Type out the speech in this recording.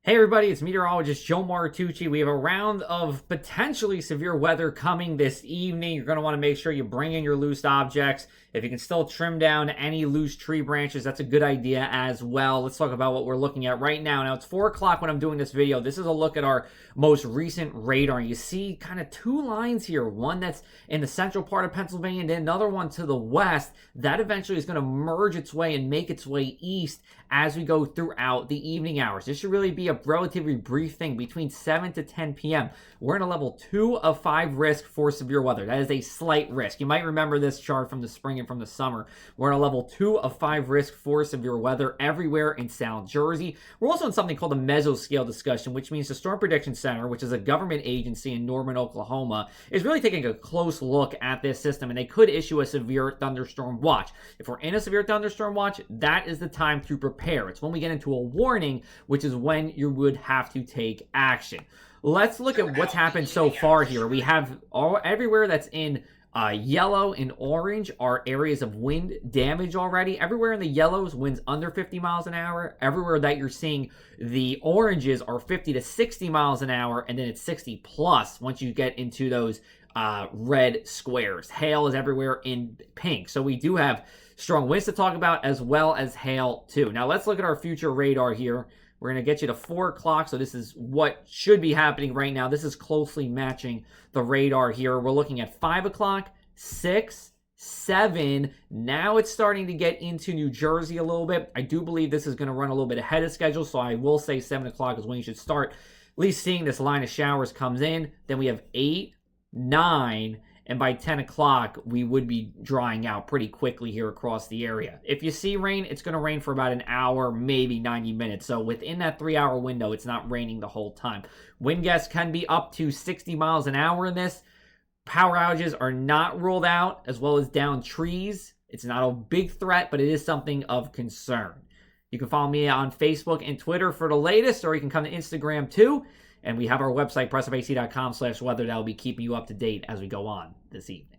Hey everybody, it's Meteorologist Joe Martucci. We have a round of potentially severe weather coming this evening. You're going to want to make sure you bring in your loose objects. If you can still trim down any loose tree branches, that's a good idea as well. Let's talk about what we're looking at right now. Now, it's 4 o'clock when I'm doing this video. This is a look at our most recent radar. You see kind of two lines here. One that's in the central part of Pennsylvania and another one to the west. That eventually is going to merge its way and make its way east as we go throughout the evening hours. This should really be a relatively brief thing between 7 to 10 p.m. We're in a level 2 of 5 risk for severe weather. That is a slight risk. You might remember this chart from the spring and from the summer. We're in a level 2 of 5 risk for severe weather everywhere in South Jersey. We're also in something called a mesoscale discussion, which means the Storm Prediction Center, which is a government agency in Norman, Oklahoma, is really taking a close look at this system, and they could issue a severe thunderstorm watch. If we're in a severe thunderstorm watch, that is the time to prepare. It's when we get into a warning, which is when you would have to take action. Let's look at what's happened so far here. We have everywhere that's in yellow and orange are areas of wind damage already. Everywhere in the yellows, winds under 50 miles an hour. Everywhere that you're seeing the oranges are 50 to 60 miles an hour, and then it's 60 plus once you get into those red squares. Hail is everywhere in pink. So we do have strong winds to talk about as well as hail too. Now let's look at our future radar here. We're going to get you to 4 o'clock, so this is what should be happening right now. This is closely matching the radar here. We're looking at 5 o'clock, 6, 7. Now it's starting to get into New Jersey a little bit. I do believe this is going to run a little bit ahead of schedule, so I will say 7 o'clock is when you should start at least seeing this line of showers comes in. Then we have 8, 9, and by 10 o'clock, we would be drying out pretty quickly here across the area. If you see rain, it's going to rain for about an hour, maybe 90 minutes. So within that 3-hour window, it's not raining the whole time. Wind gusts can be up to 60 miles an hour in this. Power outages are not ruled out, as well as downed trees. It's not a big threat, but it is something of concern. You can follow me on Facebook and Twitter for the latest, or you can come to Instagram too. And we have our website, pressofac.com/weather. That will be keeping you up to date as we go on this evening.